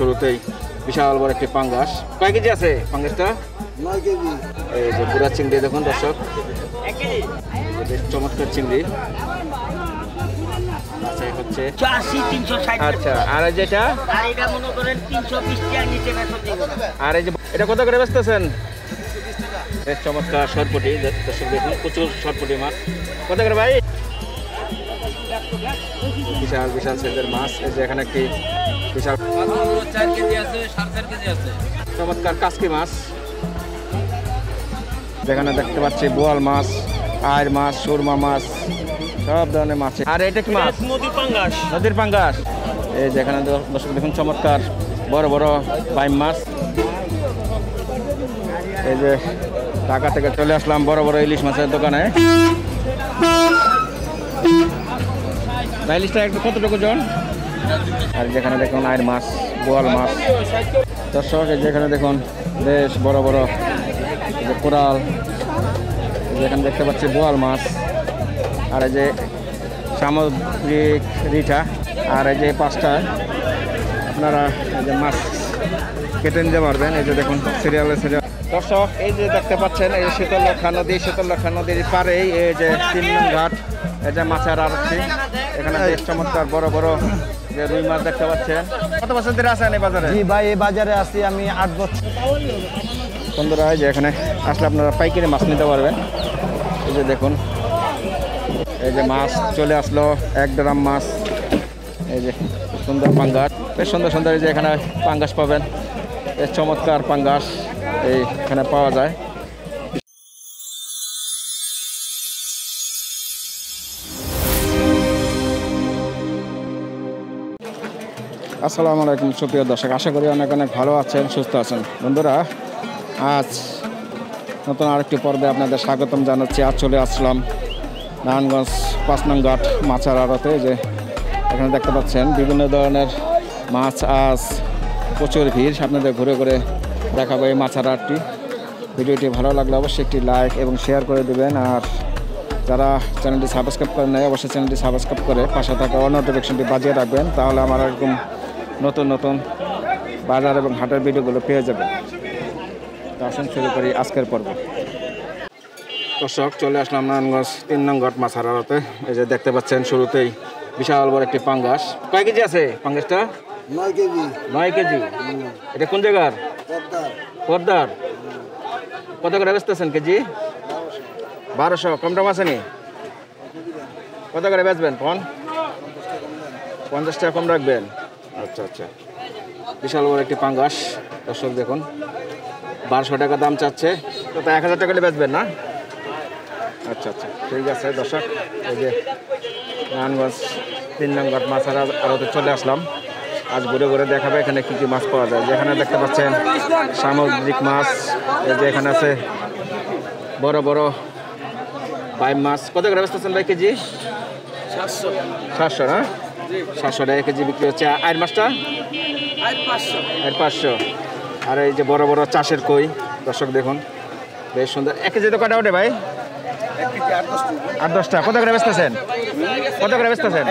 শুরুতেই বিশাল বড় একটি পাঙ্গাস। কয় কেজি আছে পাঙ্গাসটা? 9 কেজি। এই যে পুরা চিংড়ি দেখুন দর্শক, বেশ চমৎকার চিংড়ি। আচ্ছা হচ্ছে 360 আচ্ছা, আর যেটা আর এটা মনে করেন 320 টাকা নিচে বেচা দিব না। আর এই যে এটা কত করে বেচতেছেন? বেশ চমৎকার সরপুটি দর্শক দেখুন, প্রচুর সরপুটি মাছ। কত করে ভাই? বিশাল বিশাল সাইজের মাছ। এই যে এখানে একটি বিশাল 4 কেজি আছে, 4.5 কেজি আছে। চমৎকার কাসকি মাছ। যেখানে দেখতে পাচ্ছি বোয়াল মাছ, আয়ের মাছ, সুরমা মাছ, সব ধরনের মাছ। আর এটা কি মাছ? নদীর পাঙ্গাস। নদীর পাঙ্গাস। এই যেখানে দর্শক দেখুন চমৎকার বড় বড় বাইম মাছ। এই যে ঢাকা থেকে চলে আসলাম বড় বড় ইলিশ মাছের দোকানে। ইলিশটা একটু কতটুকু জন? আর যেখানে দেখুন আয়ের মাছ, বোয়াল মাছ। দর্শক যেখানে দেখুন বেশ বড় বড় যে কোরাল, যেখানে দেখতে পাচ্ছি বোয়াল মাছ। আর এই যে সামুদ্রিক রিঠা। আর এই যে পাঁচটা আপনারা এই যে মাছ কেটে নিতে পারবেন। এই যে দেখুন সিরিয়ালে সিরিয়াল। দর্শক এই যে দেখতে পাচ্ছেন এই শীতলক্ষা নদী, শীতলক্ষা নদীর পাড়েই এই যে 3 নং ঘাট, এই যে মাছের আড়তটি। এখানে বেশ চমৎকার বড় বড় যে রুই মাছ দেখতে পাচ্ছেন। কত বছর ধরে আছেন এই বাজারে? জি ভাই, এই বাজারে আছি আমি 8 বছর। বন্ধুরা যে এখানে আসলে আপনারা পাইকারি মাছ নিতে পারবেন। এই যে দেখুন এই যে মাছ চলে আসলো, 1 ড্রাম মাছ। এই যে সুন্দর পাঙ্গাস, বেশ সুন্দর সুন্দর। এই যে এখানে পাঙ্গাস পাবেন, বেশ চমৎকার পাঙ্গাস এইখানে পাওয়া যায়। আসসালামু আলাইকুম সুপ্রিয় দর্শক, আশা করি অনেক অনেক ভালো আছেন, সুস্থ আছেন। বন্ধুরা আজ নতুন আরেকটি পর্বে আপনাদের স্বাগতম জানাচ্ছি। আজ চলে আসলাম নারায়ণগঞ্জ 5 নং ঘাট মাছের আড়তে। যে এখানে দেখতে পাচ্ছেন বিভিন্ন ধরনের মাছ। আজ প্রচুর ভিড়, আপনাদের ঘুরে ঘুরে দেখাবো এই মাছের আড়তটি। ভিডিওটি ভালো লাগলে অবশ্যই একটি লাইক এবং শেয়ার করে দেবেন। আর যারা চ্যানেলটি সাবস্ক্রাইব করেন নাই অবশ্যই চ্যানেলটি সাবস্ক্রাইব করে পাশে থাকা অল নোটিফিকেশনটি বাজিয়ে রাখবেন, তাহলে আমার এরকম নতুন নতুন বাজার এবং হাটের ভিডিওগুলো পেয়ে যাবেন। তো আসুন শুরু করি আজকের পর্ব। দর্শক চলে আসলাম নারায়ণগঞ্জ 3 নং ঘাট মাছের আড়তে। এই যে দেখতে পাচ্ছেন শুরুতেই বিশাল বড় একটি পাঙ্গাস। কয় কেজি আছে পাঙ্গাসটা? 9 কেজি। 9 কেজি। এটা কোন জায়গার? পদ্মার। কত করে বেচতেছেন কেজি? 1200। কম দাম আছে নি? কত করে বেচবেন? 50 টাকা কম রাখবেন। আচ্ছা আচ্ছা, বিশাল বড় একটি পাঙ্গাস। দর্শক দেখুন 1200 টাকা দাম চাচ্ছে, তো 1000 টাকা করে বেচবেন না? আচ্ছা আচ্ছা, ঠিক আছে। দর্শক এই যে নারায়ণগঞ্জ 3 নং ঘাট মাছের আড়তে চলে আসলাম। আজ ঘুরে ঘুরে দেখাবে এখানে কী কী মাছ পাওয়া যায়। যেখানে দেখতে পাচ্ছেন সামুদ্রিক মাছ। এই যে এখানে আছে বড় বড় বাইম মাছ। কত করে বেচতেছেন ভাই কেজি? 700 না? 700 টাকা কেজি বিক্রি হচ্ছে। আয়ের মাছটা? 500। আর এই যে বড় বড় চাষের কই, দর্শক দেখুন বেশ সুন্দর। 1 কেজি তো কটা ওঠে ভাই? 8-10 টাকা। কত করে বেচতেছেন? কত করে বেচতেছেন?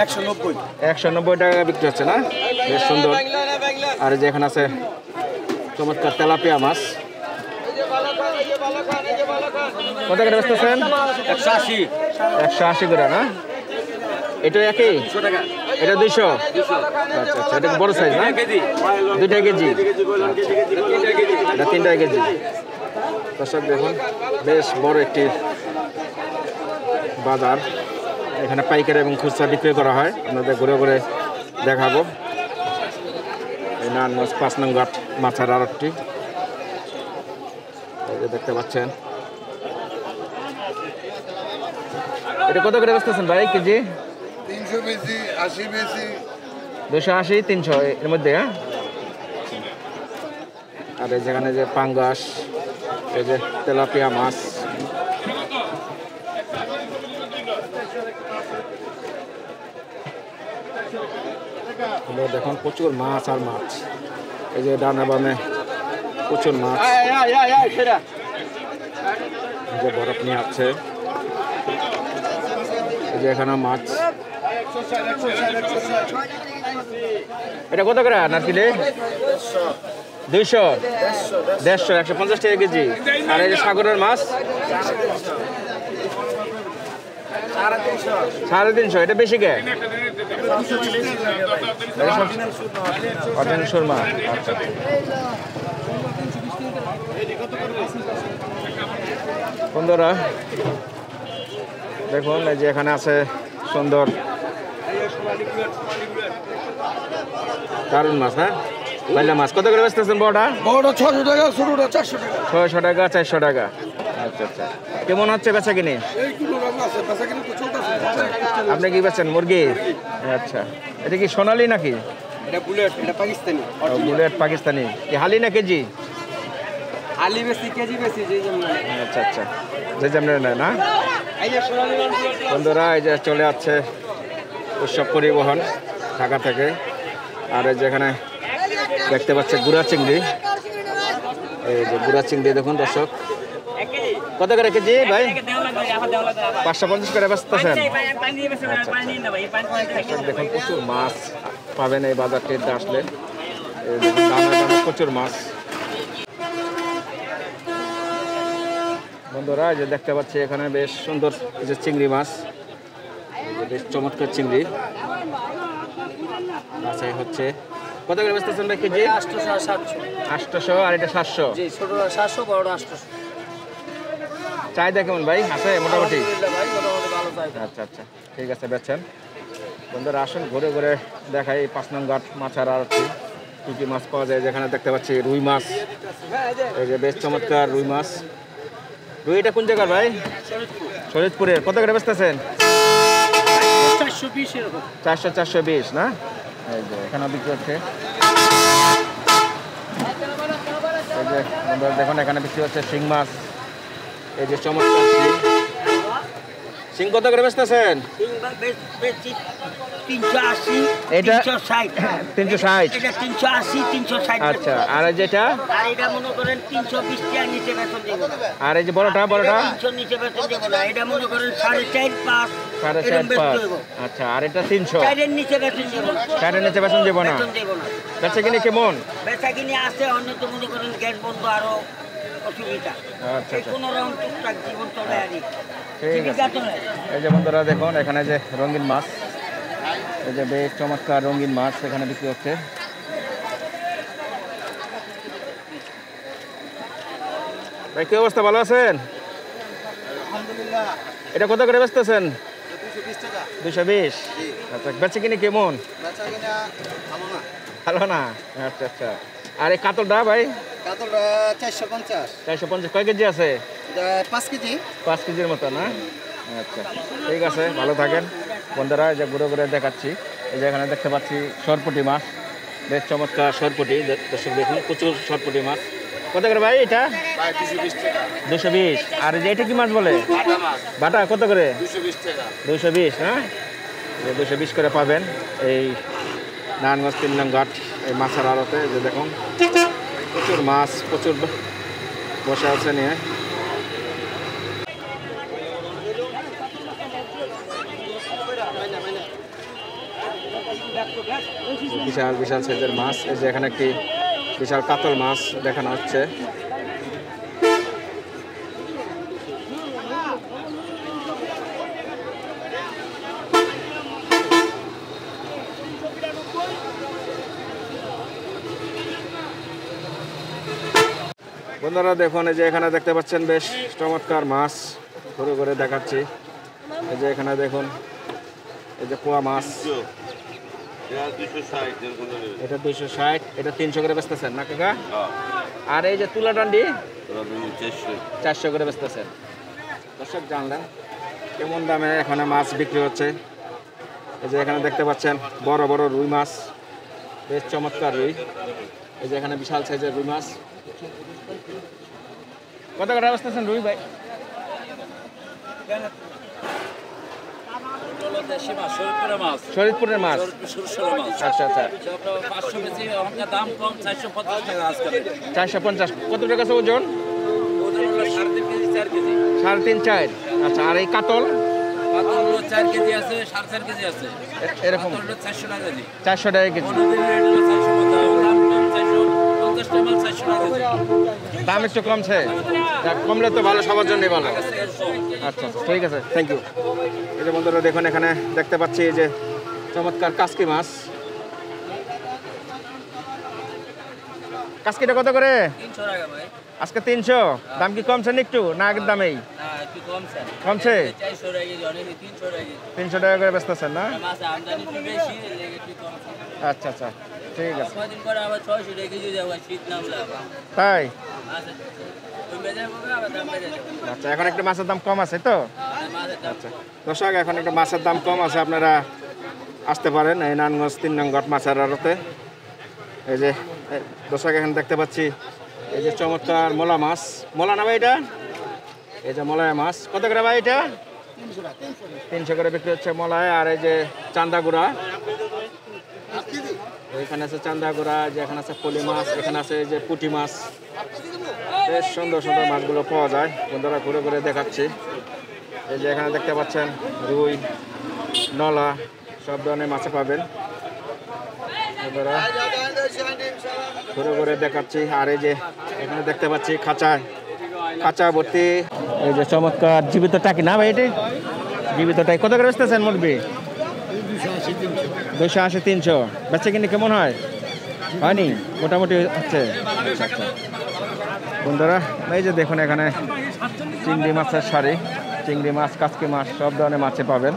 190 টাকা বিক্রি হচ্ছে না? বেশ সুন্দর। আর এই যে এখানে আছে চমৎকার তেলাপিয়া মাছ। কত করে বেচতেছেন? 180 করে না? এটা একই? এটা 200। আচ্ছা আচ্ছা, এটা বড় সাইজ না? 2 কেজি। এটা 3 কেজি। দর্শক দেখুন বেশ বড় একটি বাজার। এখানে পাইকারি এবং খুচরা বিক্রি করা হয়, আপনাদের ঘুরে ঘুরে দেখাবো। এই নারায়ণগঞ্জ 5 নং ঘাট মাছের আড়তটি দেখতে পাচ্ছেন। এটা কত করে বেচতেছেন ভাই কেজি? 300 বেশি, 80 বেশি। 280, 300 এর মধ্যে। হ্যাঁ। আর এই যেখানে যে পাঙ্গাস, এই যে তেলাপিয়া মাছ। দেখুন প্রচুর মাছ আর মাছ। এই যে ডানা বামে প্রচুর মাছ। যে বরফ নিয়ে আছে। এই যে এখানে মাছ। এটা কত করে নারকেলে? 200, 150, 150 টাকা কেজি। আর এই যে সাগরের মাছ 350, এটা বেশি কে? অটেন সুরমা। আচ্ছা, বন্ধুরা দেখুন এই যে এখানে আছে সুন্দর দারুন মাছ। হ্যাঁ, বাইলা মাছ কত করে বেচতেছেন? বড়টা 600 টাকা, ছোটটা 400 টাকা। 600 টাকা, 400 টাকা। আচ্ছা আচ্ছা, কেমন হচ্ছে বেচা কিনে? এই কিলো আছে, বেচা কিনে তো চলতেছে। আপনি কি বেচেন? মুরগি? আচ্ছা, এটা কি সোনালি নাকি? এটা বুলেট, এটা পাকিস্তানি। বুলেট পাকিস্তানি। কি হালি না কেজি? আলি বেশি, কেজি বেশি, যেই যেমন। আচ্ছা আচ্ছা, যে যেমন নেয় না। এই যে সোনালী বন্ধুরা এই যে চলে যাচ্ছে উৎসব পরিবহন ঢাকা থেকে। আর এই যেখানে দেখতে পাচ্ছে গুড়া চিংড়ি, এই যে গুড়া চিংড়ি দেখুন দর্শক, কত করে কেজি ভাই? 550 করে বেচতেছেন। দেখুন প্রচুর মাছ পাবেন এই বাজারটিতে আসলে, এই দেখুন দামে দামে প্রচুর মাছ। বন্ধুরা এই যে দেখতে পাচ্ছি এখানে বেশ সুন্দর এই যে চিংড়ি মাছ, বেশ চমৎকার চিংড়ি আচ্ছা হচ্ছে। কত করে বেচতেছেন ভাই কেজি? 800, আর এটা 700। জি, ছোটটা 700, বড়টা 800। চাহিদা কেমন ভাই? আছে মোটামুটি? ভাই মোটামুটি ভালো চাই। আচ্ছা আচ্ছা, ঠিক আছে বেচেন। বন্ধুরা আসুন ঘুরে ঘুরে দেখাই 5 নং ঘাট মাছের আর কী কী মাছ পাওয়া যায়। যেখানে দেখতে পাচ্ছি রুই মাছ, এই যে বেশ চমৎকার রুই মাছ। রুইটা কোন জায়গার ভাই? শরীয়তপুরের। কত করে বেচতেছেন? 420 এরকম। 400, 420 না? এই যে এখানে বিক্রি হচ্ছে। এই যে বন্ধুরা দেখুন এখানে বিক্রি হচ্ছে শিং মাছ, এই যে চমৎকার শিং। শিং কত করে বেচতেছেন? 380, এটা 360। 360। এটা 380, 360। আচ্ছা, আর যেটা? আর এটা মনে করেন 320 টাকার নিচে বেতন দেব না। আর এই যে বড়টা? 300 নিচে বেতন দেব না। এটা মনে করেন 4.5, 5। 4.5, 5। আচ্ছা, আর এটা 300। 4 নিচে বেতন দেব না। 4 নিচে বেতন দেব না। বেতন দেব না। বেচা কিনে কেমন? বেচা কিনে আছে, অন্য তো মনে করেন গ্যাস বন্ধ, আরো অসুবিধা। আচ্ছা এই আচ্ছা, কোনো রকম টুকটাক জীবন চলে আর কি। ঠিক আছে। জীবিকা চলে। এই যে বন্ধুরা দেখুন এখানে যে রঙিন মাছ, এই যে বেশ চমৎকার রঙিন মাছ এখানে বিক্রি হচ্ছে। ভাই কি অবস্থা, ভালো আছেন? এটা কত করে বেচতেছেন? 220 টাকা। 220। আচ্ছা, বেচে কিনে কেমন? বেচা কিনা ভালো না। ভালো না? আচ্ছা আচ্ছা, আর এই কাতলটা ভাই? কাতলটা 450। 450। কয় কেজি আছে? 5 কেজি। 5 কেজির মতো না? আচ্ছা, ঠিক আছে, ভালো থাকেন। বন্ধুরা এই যে ঘুরে ঘুরে দেখাচ্ছি, এই যে এখানে দেখতে পাচ্ছি সরপুঁটি মাছ, বেশ চমৎকার সরপুঁটি। দর্শক দেখুন প্রচুর সরপুঁটি মাছ। কত করে ভাই এটা? 220 টাকা। 220। আর এই যে এটা কি মাছ বলে? বাটা মাছ বাটা কত করে? 220 টাকা। 220 না? 220 করে পাবেন এই নারায়ণগঞ্জ 3 নং ঘাট এই মাছের আড়তে। যে দেখুন প্রচুর মাছ, প্রচুর বসে আছে নিয়ে। বিশাল বিশাল সাইজের মাছ। এই যে এখানে একটি বিশাল কাতল মাছ দেখানো হচ্ছে। বন্ধুরা দেখুন এই যে এখানে দেখতে পাচ্ছেন বেশ চমৎকার মাছ, ঘুরে ঘুরে দেখাচ্ছি। এই যে এখানে দেখুন এই যে পোয়া মাছ, এটা 260, এটা 300 করে বেচতেছেন না কাকা? আর এই যে তুলা ডান্ডি 400 করে বেচতেছেন। দর্শক জানলেন কেমন দামে এখানে মাছ বিক্রি হচ্ছে। এই যে এখানে দেখতে পাচ্ছেন বড় বড় রুই মাছ, বেশ চমৎকার রুই। এই যে এখানে বিশাল সাইজের রুই মাছ। কত করে বেচতেছেন রুই ভাই? শরীয়তপুরের মাছ। আচ্ছা আচ্ছা, 450। কত টাকা আছে ওজন? 3.5, 4। আচ্ছা, আর এই কাতল? 4 কেজি আছে, 4.5 কেজি আছে। এরকম 400 টাকা কেজি। 400 টাকা কেজি। দাম একটু কমছে, যাক, কমলে তো ভালো, সবার জন্যই ভালো। আচ্ছা আচ্ছা, ঠিক আছে, থ্যাংক ইউ। এই যে বন্ধুরা দেখুন, এখানে দেখতে পাচ্ছি এই যে চমৎকার কাসকি মাছ। কাসকিটা কত করে? 300 টাকা ভাই। আজকে 300। দাম কি কমছে না একটু, না আগের দামেই না একটু কমছে। কমছে? 400 টাকা কেজি, অনেক 300 টাকা কেজি। 300 টাকা করে বেচতেছেন না? মাছ আমদানি একটু বেশি, একটু কমছে। আচ্ছা আচ্ছা, ঠিক আছে। কয়দিন পরে আবার 600 টাকা কেজি যাবো, শীত নামলে আবার। তাই? আচ্ছা, ওই মেজার হবে আবার দাম বেড়ে যাবে। আচ্ছা, এখন একটু মাছের দাম কম আছে তো? মাছের দাম আচ্ছা দর্শক, এখন একটু মাছের দাম কম আছে, আপনারা আসতে পারেন এই নারায়ণগঞ্জ 3 নং ঘাট মাছের আড়তে। এই যে দর্শক, এখানে দেখতে পাচ্ছি এই যে চমৎকার মোলা মাছ। মোলা না ভাই এটা? এই যে মলায় মাছ কত করে ভাই এটা? 300 করে বিক্রি হচ্ছে মলায়। আর এই যে চান্দাগুড়া, এখানে আছে চান্দাগুড়া, যে এখানে আছে পলি মাছ, এখানে আছে এই যে পুঁটি মাছ। বেশ সুন্দর সুন্দর মাছগুলো পাওয়া যায়, বন্ধুরা ঘুরে ঘুরে দেখাচ্ছি। এই যে এখানে দেখতে পাচ্ছেন রুই, নলা, সব ধরনের মাছ পাবেন বন্ধুরা, ঘুরে ঘুরে দেখাচ্ছি। আর এই যে এখানে দেখতে পাচ্ছি খাঁচা ভর্তি এই যে চমৎকার জীবিত টাকি না ভাই, এটি জীবিত টাকি। কত করে বেচতেছেন মুরগি? 280 300। বেচে কিনে কেমন হয়নি? মোটামুটি হচ্ছে। আচ্ছা আচ্ছা বন্ধুরা, এই যে দেখুন এখানে চিংড়ি মাছের শাড়ি, চিংড়ি মাছ, কাচকি মাছ, সব ধরনের মাছে পাবেন।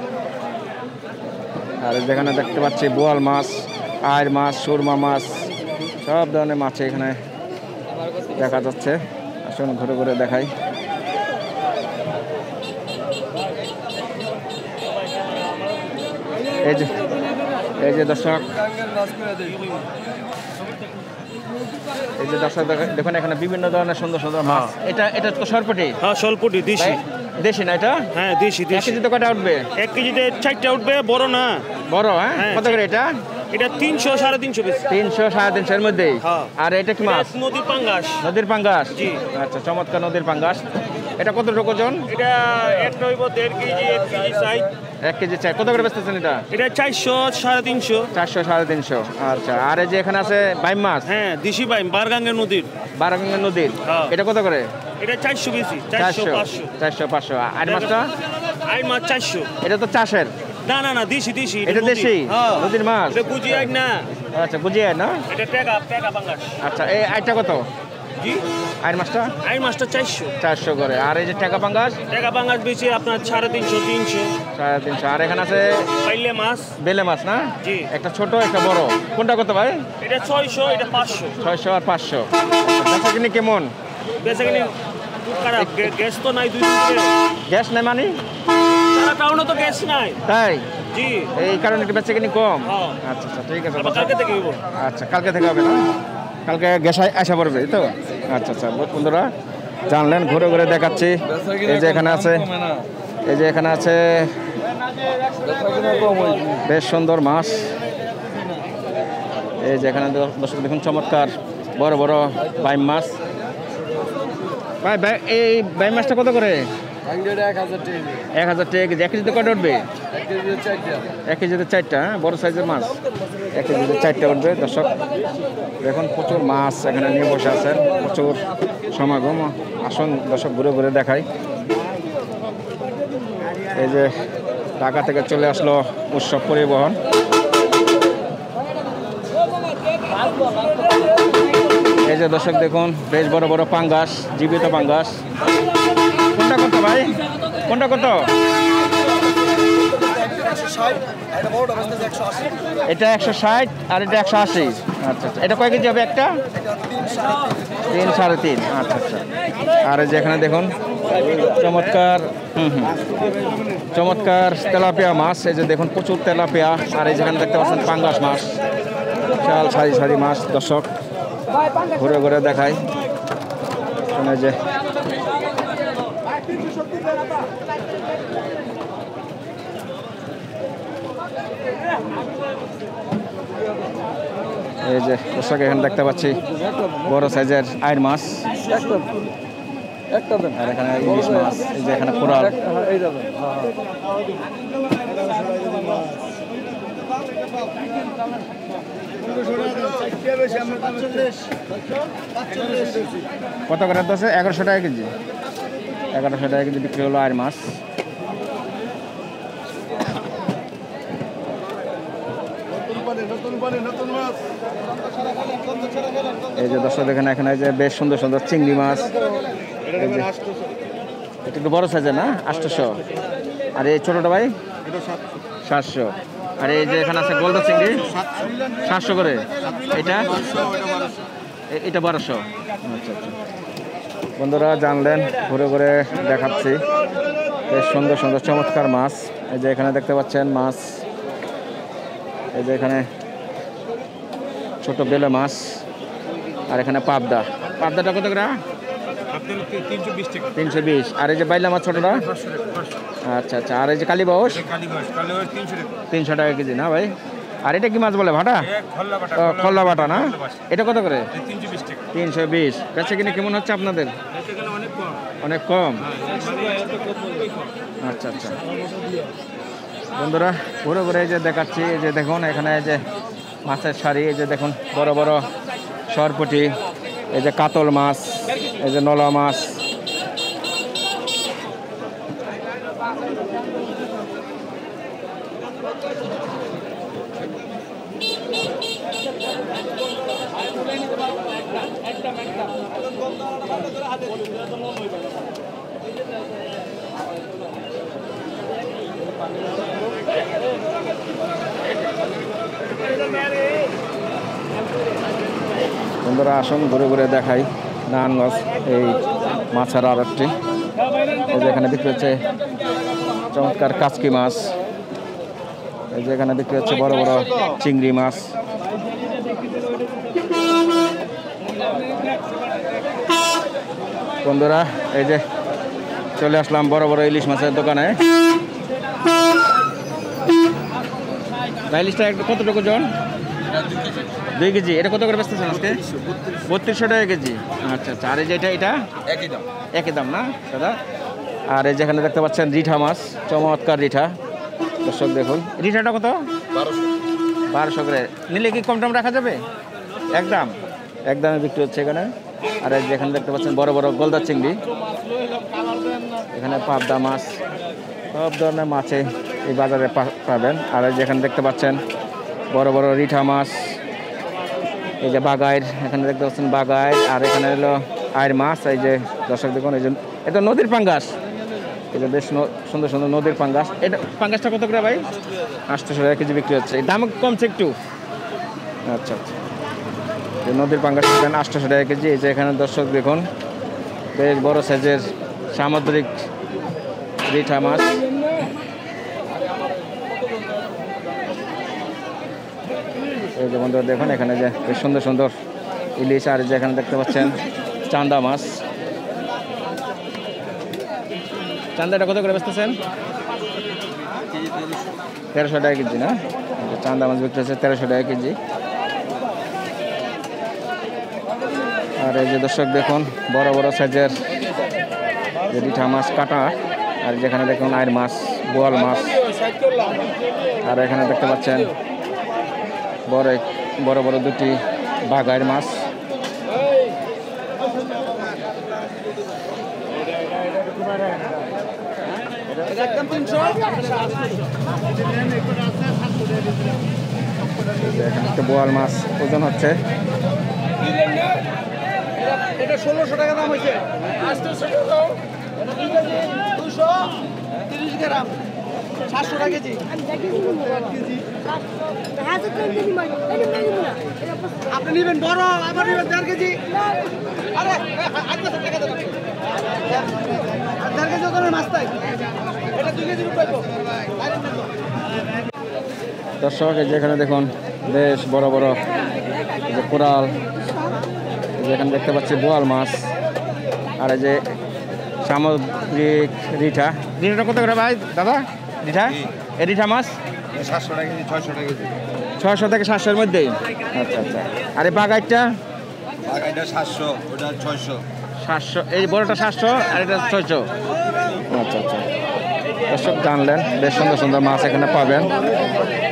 আর যেখানে দেখতে পাচ্ছি বোয়াল মাছ, আয়ের মাছ, সুরমা মাছ, সব ধরনের মাছ এখানে দেখা যাচ্ছে। আসুন ঘুরে ঘুরে দেখাই। এই যে দর্শক, দেখুন এখানে বিভিন্ন ধরনের সুন্দর সুন্দর মাছ। এটা তো সরপটি? হ্যাঁ, স্বল্পটি দেশি। দেশি না এটা? হ্যাঁ, দেশি। 1 কেজিতে কটা উঠবে? 1 কেজিতে 4টা উঠবে, বড় না। বড়? হ্যাঁ। কত করে এটা? এটা 300 350 পিস। 300 350 এর মধ্যেই? হ্যাঁ। আর এটা কি মাছ? নদীর পাঙ্গাস। নদীর পাঙ্গাস? জি। আচ্ছা, চমৎকার নদীর পাঙ্গাস। এটা কতটুকু ওজন? এটা একটা হইব 1.5 কেজি, 1 কেজি চাই। 1 কেজি চাই। কত করে বেচতেছেন এটা? এটা 400 350। 400 350। আচ্ছা, আর এই যে এখানে আছে বাইম মাছ? হ্যাঁ, দেশি বাইম, বারগাঙ্গের নদীর। বারাগঙ্গা নদীর? হ্যাঁ। এটা কত করে? এটা 400 বেশি, 400 500। 400 500। আর মাছটা? আই মাছ 400। এটা তো চাষের? না, দেশি। এটা দেশি? হ্যাঁ, নদীর মাছ? এটা গুজি আই না। আচ্ছা, বুঝিয়ে না? এটা টাকা পাঙ্গাস। আচ্ছা, এই আইটা কত? জি, আইর মাছটা? আই মাছটা 400। 400 করে। আর এই যে টাকা পাঙ্গাস? টাকা পাঙ্গাস বেশি আপনার 350 300। 350। আর এখানে আছে পাইলে মাছ। বেলে মাছ না? জি। একটা ছোট, একটা বড়। কোনটা কত ভাই? এটা 600, এটা 500। 600 আর 500। বেচা কিনি কেমন? বেচা কিনি খুব খারাপ, গ্যাস তো নাই 2 দিন ধরে। গ্যাস নাই মানে? সারা টাউনে তো গ্যাস নাই। তাই? জি, এই কারণে একটু বেচা কিনি কম? হ্যাঁ। আচ্ছা আচ্ছা, ঠিক আছে। আবার কালকে থেকে হইব। আচ্ছা, কালকে থেকে হবে না? কালকে গ্যাস আসা পড়বে তো? আচ্ছা আচ্ছা বন্ধুরা, জানলেন, ঘুরে ঘুরে দেখাচ্ছি। এই যে এখানে আছে বেশ সুন্দর মাছ। এই যে এখানে দর্শক দেখুন চমৎকার বড় বড় বাইম মাছ। ভাই এই বাইম মাছটা কত করে? 1000 টাকা কেজি। 1 কেজিতে কটা উঠবে? 1 কেজিতে 4টা। বড় সাইজের মাছ 1 কেজিতে 4টা উঠবে। দর্শক দেখুন প্রচুর মাছ এখানে নিয়ে বসে আছেন, প্রচুর সমাগম। আসুন দর্শক ঘুরে ঘুরে দেখাই। এই যে ঢাকা থেকে চলে আসলো উৎসব পরিবহন। এই যে দর্শক দেখুন বেশ বড় বড় পাঙ্গাস, জীবিত পাঙ্গাস। কোনটা কত ভাই? কোনটা কত? এটা 160 আর এটা 180। আচ্ছা আচ্ছা, এটা কয় কেজি হবে একটা? 3 3.5। আচ্ছা আচ্ছা। আর এই যে এখানে দেখুন চমৎকার চমৎকার তেলাপিয়া মাছ। এই যে দেখুন প্রচুর তেলাপিয়া। আর এই যেখানে দেখতে পাচ্ছেন পাঙ্গাস মাছ, বিশাল সারি সারি মাছ। দর্শক ঘুরে ঘুরে দেখাই। এই যে দর্শক এখানে দেখতে পাচ্ছি বড় সাইজের আইর মাছ, আর এখানে ইলিশ মাছ। এই যে এখানে কোরাল। কত করে আছে? 1100 টাকা কেজি। 1100 টাকা কেজি বিক্রি হলো আর মাছ। এই যে দর্শক দেখেন এখানে যে বেশ সুন্দর সুন্দর চিংড়ি মাছ, এটা একটু বড় সাইজের না, 800। আর এই ছোটটা ভাই 700। আর এই যে এখানে আছে গোলদা চিংড়ি 700 করে। এটা 1200। আচ্ছা আচ্ছা, বন্ধুরা জানলেন, ঘুরে ঘুরে দেখাচ্ছি বেশ সুন্দর সুন্দর চমৎকার মাছ। এই যে এখানে দেখতে পাচ্ছেন মাছ, এই যে এখানে ছোট বেলে মাছ, আর এখানে পাবদাটা কত করে? 320। আর এই যে বাইলা মাছ ছোটটা? আচ্ছা আচ্ছা। আর এই যে কালীবাউস 300 টাকা কেজি না ভাই? আর এটা কি মাছ বলে? ভাটা? খল্লা বাটা না? এটা কত করে? 320। বেচা কিনে কেমন হচ্ছে আপনাদের? অনেক কম। আচ্ছা আচ্ছা, বন্ধুরা ঘুরে ঘুরে এই যে দেখাচ্ছি, এই যে দেখুন এখানে এই যে মাছের সারি, এই যে দেখুন বড় বড় সরপুঁটি, এই যে কাতল মাছ, এই যে নলা মাছ। বন্ধুরা আসুন ঘুরে ঘুরে দেখাই নারায়ণগঞ্জ এই মাছের আড়তটি। এই যে এখানে বিক্রি হচ্ছে চমৎকার কাচকি মাছ, এই যে এখানে বিক্রি হচ্ছে বড় বড় চিংড়ি মাছ। বন্ধুরা এই যে চলে আসলাম বড় বড় ইলিশ মাছের দোকানে। ইলিশটা কতটুকু জন? 2 কেজি। এটা কত করে বেচতেছেন আজকে? 3200 টাকা কেজি। আচ্ছা আচ্ছা। আর এই যে এটা একই দাম না দাদা? আর এই যেখানে দেখতে পাচ্ছেন রিঠা মাছ, চমৎকার রিঠা। দর্শক দেখুন রিঠাটা কত? 1200 করে। নিলে কি কম টম রাখা যাবে? একদমে বিক্রি হচ্ছে এখানে। আর এই যেখানে দেখতে পাচ্ছেন বড় বড় গলদা চিংড়ি, এখানে পাবদা মাছ, সব ধরনের মাছে এই বাজারে পাবেন। আর যেখানে দেখতে পাচ্ছেন বড় বড় রিঠা মাছ, এই যে বাগাইর, এখানে দেখতে পাচ্ছেন বাগাইর। আর এখানে হলো আয়ের মাছ। এই যে দর্শক দেখুন, এই যে এটা নদীর পাঙ্গাস, এই যে বেশ সুন্দর সুন্দর নদীর পাঙ্গাস। এটা পাঙ্গাসটা কত করে ভাই? 800 টাকা কেজি বিক্রি হচ্ছে। এই দাম কমছে একটু। আচ্ছা আচ্ছা, নদীর পাঙ্গাস 800 টাকা কেজি। এই যে এখানে দর্শক দেখুন বেশ বড় সাইজের সামুদ্রিক রিঠা মাছ। এই যে বন্ধুরা দেখুন এখানে যে বেশ সুন্দর সুন্দর ইলিশ। আর যে এখানে দেখতে পাচ্ছেন চান্দা মাছ। চান্দাটা কত করে বেচতেছেন? 1300 টাকা কেজি না? চান্দা মাছ বিক্রি হচ্ছে 1300 টাকা কেজি। আর এই যে দর্শক দেখুন বড় বড় সাইজের রিঠা মাছ কাটা। আর যেখানে দেখুন আয়ের মাছ, বোয়াল মাছ। আর এখানে দেখতে পাচ্ছেন বড় বড় দুটি বাগাইর মাছ। এখানে একটা বোয়াল মাছ ওজন হচ্ছে। এটা 1600 টাকা দাম হয়েছে। 230 গ্রাম 700 টাকা কেজি। আপনি নেবেন বড়, আবার নেবেন 1.5 কেজি। আরে 800 টাকা দেবেন। 1.5 কেজি ওজনের মাছ তাই। এটা 2 কেজি পাইবো। দর্শক যেখানে দেখুন বেশ বড় বড় যে কোরাল, যেখানে দেখতে পাচ্ছি বোয়াল মাছ। আর এই যে সামুদ্রিক রিঠাটা কত করে ভাই দাদা? এই রিঠা মাছ 700 টাকা কেজি, 600 টাকা কেজি। 600 থেকে 700-এর মধ্যেই। আচ্ছা আচ্ছা। আর এই বাগাইটা? বাগাইটা 700, ওটা 600। 700, এই বড়টা 700 আর এটা 600। আচ্ছা আচ্ছা, দর্শক জানলেন বেশ সুন্দর সুন্দর মাছ এখানে পাবেন,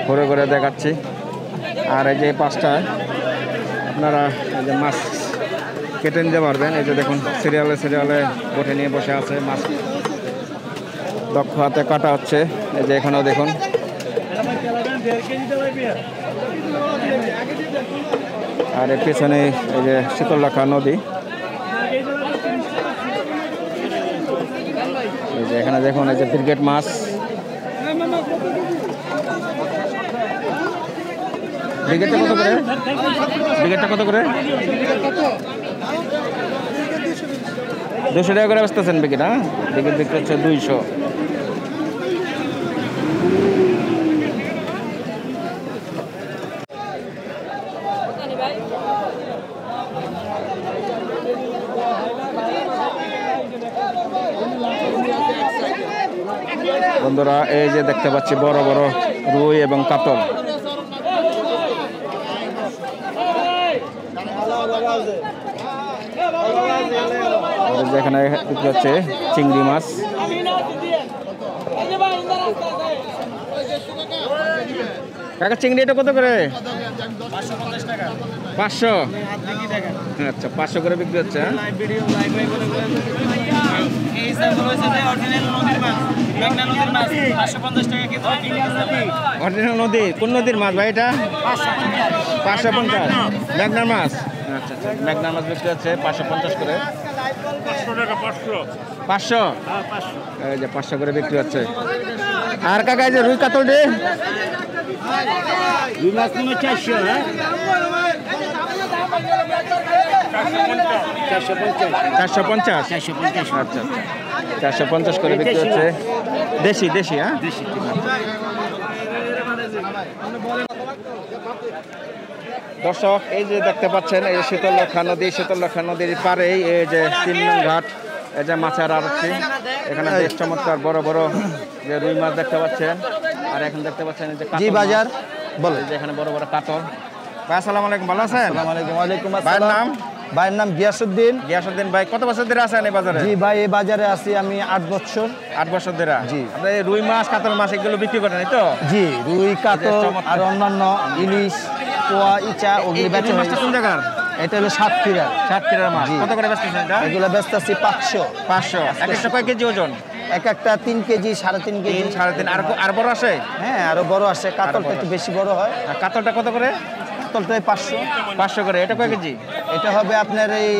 ঘুরে ঘুরে দেখাচ্ছি। আর এই যে পাঁচটায় আপনারা এই যে মাছ কেটে নিতে পারবেন। এই যে দেখুন সিরিয়ালে সিরিয়ালে বটে নিয়ে বসে আছে, মাছ দক্ষ হাতে কাটা হচ্ছে। এই যে এখানেও দেখুন আর এর পেছনে এই যে শীতললক্ষা নদী। এই যে এখানে দেখুন এই যে ব্রিগেড মাছ, ব্রিগেডটা কত করে? ব্রিগেডটা কত করে? 200 টাকা করে বেচতেছেন ব্রিগেড? হ্যাঁ, ব্রিগেড বিক্রি হচ্ছে 200। বন্ধুরা এই যে দেখতে পাচ্ছি বড় বড় রুই এবং কাতল। যেখানে বিক্রি হচ্ছে চিংড়ি মাছ। কাকা চিংড়ি এটা কত করে? 500। আচ্ছা 500 করে বিক্রি হচ্ছে। অরিজিনাল নদী? কোন নদীর মাছ ভাই এটা? 550 মেঘনার মাছ। আচ্ছা আচ্ছা, মেঘনার মাছ বিক্রি হচ্ছে 550 করে। 500? এই যে 500 করে বিক্রি হচ্ছে। আর কাকা এই যে রুই কাতল রে? রুই মাছ 400। হ্যাঁ 450। আচ্ছা 450 করে বিক্রি হচ্ছে। দেশি দেশি? হ্যাঁ দেশি। দর্শক এই যে দেখতে পাচ্ছেন এই শীতললক্ষা নদী, শীতললক্ষা নদীর পাড়েই এই যে 3 নং ঘাট, এই যে মাছের আড়তটি। এখানে বেশ চমৎকার বড় বড় যে রুই মাছ দেখতে পাচ্ছেন। আর এখন দেখতে পাচ্ছেন এই যে জি বাজার বলে যে এখানে বড় বড় কাতল। ভাই আসসালামু আলাইকুম, ভালো আছেন? আসসালামু আলাইকুম। ওয়ালাইকুম ভাইয়ের আসসালাম। নাম? ভাইয়ের নাম গিয়াসউদ্দিন। গিয়াসউদ্দিন ভাই কত বছর ধরে আছেন এই বাজারে? জি ভাই এই বাজারে আছি আমি 8 বছর। 8 বছর ধরে? জি। আপনি রুই মাছ কাতল মাছ এগুলো বিক্রি করেন এই তো? জি রুই কাতল আর অন্যান্য ইলিশ পোয়া ইচা ওগুলি বেচা হয়। কোন জায়গার? এটা হলো সাতক্ষীরা। সাতক্ষীরার মাছ। জি। কত করে বেচতেছেন এটা? এগুলো বেচতেছি 500। 500। এক একটা কয় কেজি ওজন? এক একটা 3 কেজি 3.5 কেজি। 3 3.5। আর বড় আসে? হ্যাঁ আরো বড় আসে, কাতলটা একটু বেশি বড় হয়। আর কাতলটা কত করে? কাতলটাই 500। 500 করে। এটা কয় কেজি? এটা হবে আপনার এই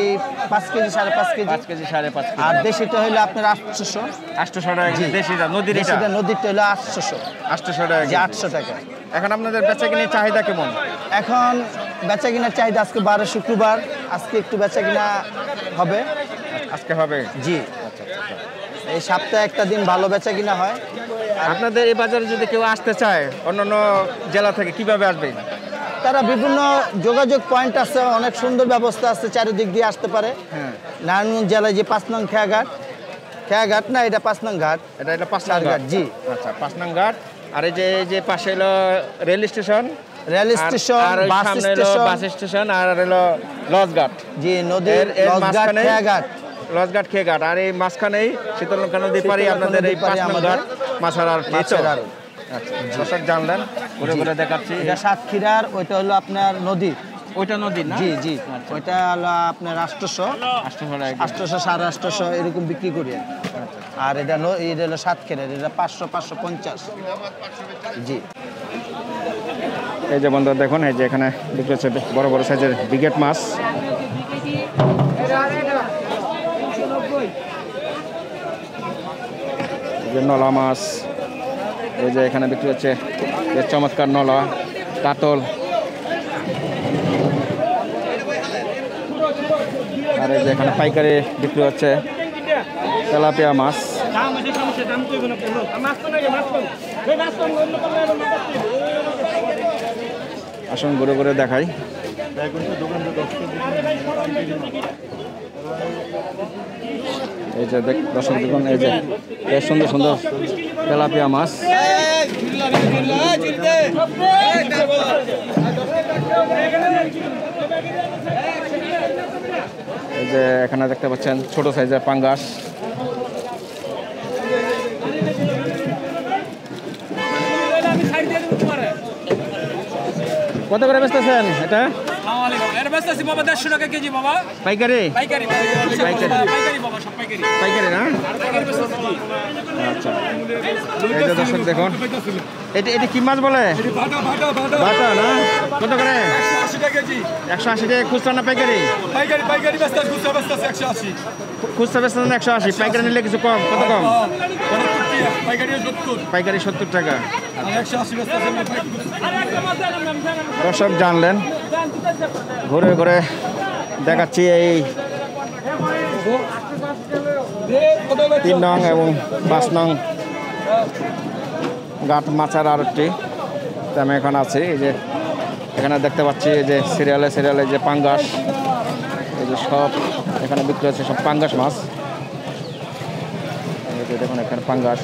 5 কেজি 5.5 কেজি। 5 KG 5.5 KG. আর দেশিটা হলো আপনার 800। 800 টাকা কেজি দেশিটা? নদীর এটা? দেশিটা নদীরটা হলো 800। 800 টাকা যে কেজি। 800 টাকা। এখন আপনাদের বেচাকেনার চাহিদা কেমন? এখন বেচা কিনার চাহিদা আজকে 12 শুক্রবার, আজকে একটু বেচা কিনা হবে। আজকে হবে? জি এই সপ্তাহে একটা দিন ভালো বেচা কিনা হয়। আপনাদের এই বাজারে যদি কেউ আসতে চায় অন্যান্য জেলা থেকে কিভাবে আসবে? তারা বিভিন্ন যোগাযোগ পয়েন্ট আছে, অনেক সুন্দর ব্যবস্থা আছে, চারিদিক দিয়ে আসতে পারে। হ্যাঁ। নারায়ণগঞ্জ জেলায় যে 5 নং খেয়াঘাট, খেয়াঘাট না এটা 5 নং ঘাট। এটা 5 নং ঘাট? জি। আচ্ছা 5 নং ঘাট। আর এই যে পাশে হলো রেল স্টেশন, রেল স্টেশন, আর ওই বাস সামনে হলো স্টেশন। বাস স্টেশন, আর হলো লজঘাট। জি নদীর এর লজঘাট মাঝখানে খেয়াঘাট। লজঘাট খেয়াঘাট। আর এই মাঝখানেই শীতললক্ষা নদী পাড়ি আপনাদের এই 5 নং ঘাট মাছের আড়ত। মাছের আড়ত। আচ্ছা দর্শক জানলেন, ঘুরে ঘুরে দেখাচ্ছি। এটা সাতক্ষীরার, ওইটা হলো আপনার নদী। ওইটা নদী না? জি জি ওইটা হলো আপনার 800 800 এরকম বিক্রি করি। আর এটা এটা হলো সাতক্ষীরা, এটা 500 550। জি এই যে বন্ধুরা দেখুন এই যে এখানে বিক্রি হচ্ছে বড় বড় সাইজের ব্রিগেড মাছ। এই যে নলা মাছ, এই যে এখানে বিক্রি হচ্ছে বেশ চমৎকার নলা, কাতল। আর এই যে এখানে পাইকারি বিক্রি হচ্ছে তেলাপিয়া মাছ। আসুন ঘুরে ঘুরে দেখাই। এই যে দর্শক দেখুন এই যে বেশ সুন্দর সুন্দর তেলাপিয়া মাছ। এই যে এখানে দেখতে পাচ্ছেন ছোট সাইজের পাঙ্গাস। কত করে বেচতেছেন এটা? এর বেচতেছি বাবা 150 টাকা কেজি বাবা। পাইকারি পাইকারি পাইকারি পাইকারি বাবা, সব পাইকারি। পাইকারি না? পাইকারি বেচতেছি। আচ্ছা, এই যে দর্শক দেখুন, এটা কি মাছ বলে? বাটা না? কত করে? 180 টাকা কেজি। 180 টাকা খুচরা না পাইকারি? পাইকারি বেচতেছি, খুচরা বেচতেছি 180। খুচরা বেচতেছেন 180, পাইকারি নিলে কিছু কম? কত কম? পাইকারি 70। পাইকারি 70 টাকা। আর 180 বেচতেছি আমরা পাইকারি। দর্শক জানলেন, ঘুরে ঘুরে দেখাচ্ছি এই 3 নং এবং 5 নং ঘাট মাছের আড়তটি আমি এখন আছি। এই যে এখানে দেখতে পাচ্ছি এই যে সিরিয়ালে যে পাঙ্গাস, এই যে সব এখানে বিক্রি হচ্ছে সব পাঙ্গাস মাছ। এই যে দেখুন এখানে পাঙ্গাস।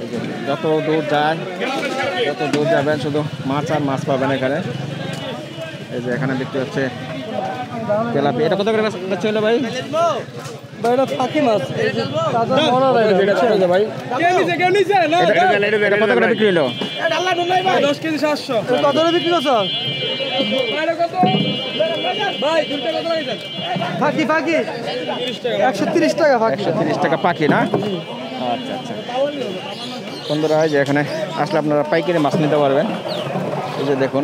এই যে যত দূর যাবেন শুধু মাছ আর মাছ পাবেন এখানে। এই যে এখানে বিক্রি হচ্ছে তেলাপিয়া। এটা কত করে বেচা হলো ভাই? এটা ফাঁকি মাছ, ভাই এটা কত করে বিক্রি হলো? 10 কেজি 700। কত করে বিক্রি করছো? ফাঁকি 130 টাকা ফাঁকি। 130 টাকা পাখি না? আচ্ছা আচ্ছা। বন্ধুরা, যে এখানে আসলে আপনারা পাইকারি মাছ নিতে পারবেন। এই যে দেখুন,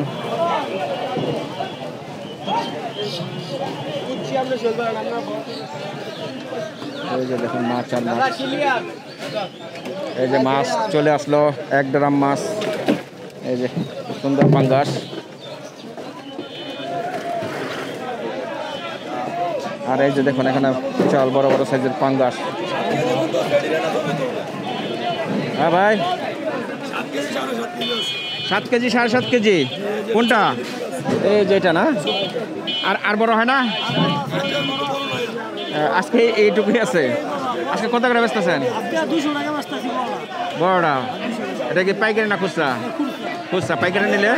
এই যে দেখুন মাছ আর মাছ। এই যে মাছ চলে আসলো, 1 ড্রাম মাছ। এই যে সুন্দর পাঙ্গাস। আর এই যে দেখুন এখানে বিশাল বড় বড় সাইজের পাঙ্গাস। হ্যাঁ ভাই, 7 কেজি 7.5 কেজি কোনটা? এই যে এটা না? আর বড় হয় না? আজকে এইটুকুই আছে। আজকে কত করে বেচতেছেন? 200 টাকা বেচতেছি বড়টা। এটা কি পাইকারি না খুচরা? খুচরা। পাইকারি নিলে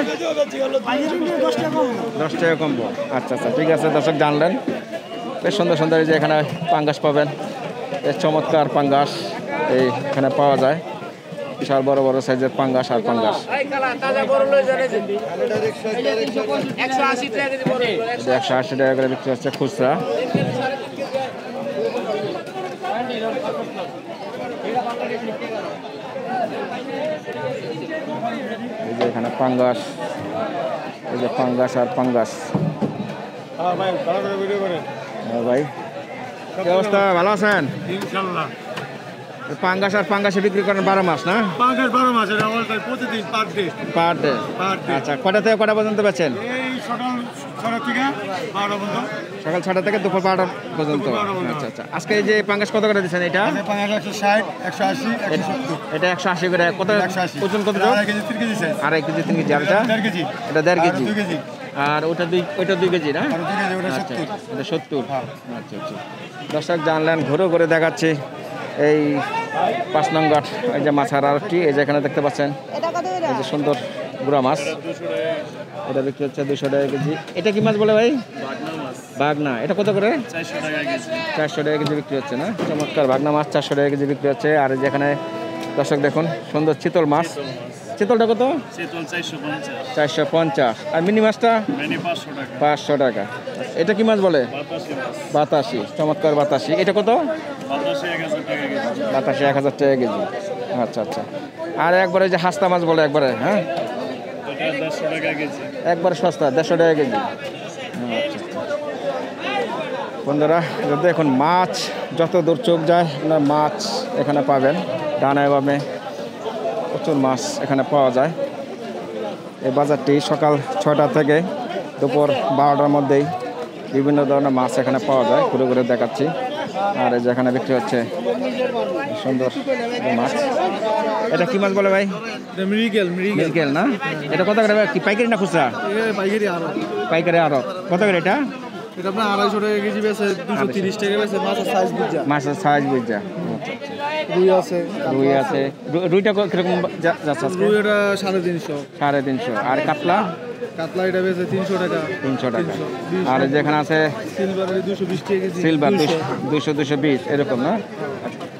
10 টাকা কমবো। আচ্ছা আচ্ছা, ঠিক আছে। দর্শক জানলেন, বেশ সুন্দর সুন্দর এই যে এখানে পাঙ্গাস পাবেন। বেশ চমৎকার পাঙ্গাস এইখানে পাওয়া যায়। বিশাল বড় বড় সাইজের পাঙ্গাস আর পাঙ্গাস। 180 টাকা কেজি বড়। 180 টাকা করে বিক্রি হচ্ছে খুচরা। এই যে এখানে পাঙ্গাস, এই যে পাঙ্গাস আর পাঙ্গাস। হ্যাঁ ভাই, কি অবস্থা? ভালো আছেন? ইনশাআল্লাহ। পাঙ্গাস আর পাঙ্গাসে বিক্রি করেন 12 মাস না? পাঙ্গাস 12 মাস, এটা আমার প্রতিদিন per day. Per day. Per day. আচ্ছা, কটা থেকে কটা পর্যন্ত বেচেন? এই সকাল 6টা থেকে 12টা পর্যন্ত। সকাল 6টা থেকে দুপুর 12টা পর্যন্ত। দুপুর 12টা পর্যন্ত। আচ্ছা আচ্ছা। আজকে এই যে পাঙ্গাস কত করে দিচ্ছেন এটা? পাঙ্গাস 160, 180, 170। এটা 180 করে। কত 180। ওজন? কত? 2.5 KG 3 KG size. 2.5 KG 3 KG. আর এটা? 1.5 কেজি। এটা 1.5 কেজি। 2 কেজি। আর ওটা 2 কেজি না? আর 2 কেজি ওটা আচ্ছা, 70। এটা 70। হ্যাঁ। আচ্ছা আচ্ছা। দর্শক জানলেন, ঘুরে ঘুরে দেখাচ্ছি এই 5 নং ঘাট। এই যে মাছের আড়তটি, এই যে এখানে দেখতে পাচ্ছেন এই যে সুন্দর গুড়া মাছ। এটা বিক্রি হচ্ছে 200 টাকা কেজি। এটা কি মাছ বলে ভাই? বাগনা। এটা কত করে? 400 টাকা কেজি বিক্রি হচ্ছে না? চমৎকার বাগনা মাছ 400 টাকা কেজি বিক্রি হচ্ছে। আর যেখানে দর্শক দেখুন সুন্দর চিতল মাছ। চিতলটা কত? 450। আর মিনি মাছটা 500 টাকা। এটা কি মাছ বলে? বাতাসি। চমৎকার বাতাসি। এটা কত? বাতাসি 1000 টাকা কেজি। আচ্ছা আচ্ছা। আর একবারে যে হাস্তা মাছ বলে একবারে, হ্যাঁ, একবারে সস্তা, 150 টাকা কেজি। আচ্ছা। বন্ধুরা, যদি এখন মাছ যত দূর চোখ যায় না মাছ এখানে পাবেন। ডানায় বামে প্রচুর মাছ এখানে পাওয়া যায়। এই বাজারটি সকাল 6টা থেকে দুপুর 12টার মধ্যেই বিভিন্ন ধরনের মাছ এখানে পাওয়া যায়। ঘুরে ঘুরে দেখাচ্ছি। আর এই যেখানে বিক্রি হচ্ছে সুন্দর মাছ। এটা কি মাছ বলে ভাই? মৃগেল না? এটা কত করে? কি পাইকারি না খুচরা? পাইকারি আরো। কত করে এটা? এটা আপনার 250 টাকা কেজি বেচে, 230 টাকা বেচে। মাছের সাইজ বুঝা। মাছের সাইজ বুঝা। রুই আছে। রুইটা কিরকম যাচ্ছে? রুই এটা 350। 350। আর কাতলা? কাতলা এটা বেচে 300 টাকা। 300 টাকা। আর যেখানে আছে সিলভার 220 টাকা কেজি। সিলভার 200 220 এরকম না?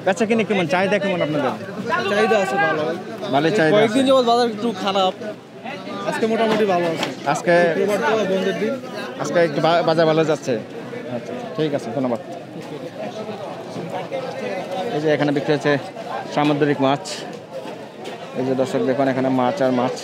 বেচা কিনে কেমন? চাহিদা কেমন আপনাদের? চাহিদা আছে ভালো। ভালোই চাহিদা আছে। কয়েকদিন যাবত বাজার একটু খারাপ, আজকে মোটামুটি ভালো আছে। আজকে শুক্রবার তো বন্ধের দিন। আজকে একটু বাজার ভালো যাচ্ছে। আচ্ছা ঠিক আছে, ধন্যবাদ। এই যে এখানে বিক্রি হচ্ছে সামুদ্রিক মাছ। এই যে দর্শক দেখুন এখানে মাছ আর মাছ।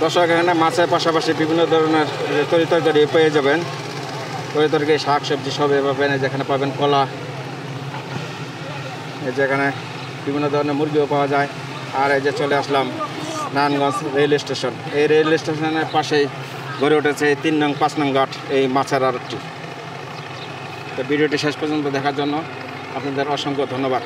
দর্শক এখানে মাছের পাশাপাশি বিভিন্ন ধরনের তরি পেয়ে যাবেন। তরি শাক সবজি সব পাবেন। এই যেখানে পাবেন কলা, এই যেখানে বিভিন্ন ধরনের মুরগিও পাওয়া যায়। আর এই যে চলে আসলাম নারায়ণগঞ্জ রেল স্টেশন। এই রেল স্টেশনের পাশেই গড়ে উঠেছে 3 নং 5 নং ঘাট, এই মাছের আড়তটি। তো ভিডিওটি শেষ পর্যন্ত দেখার জন্য আপনাদের অসংখ্য ধন্যবাদ।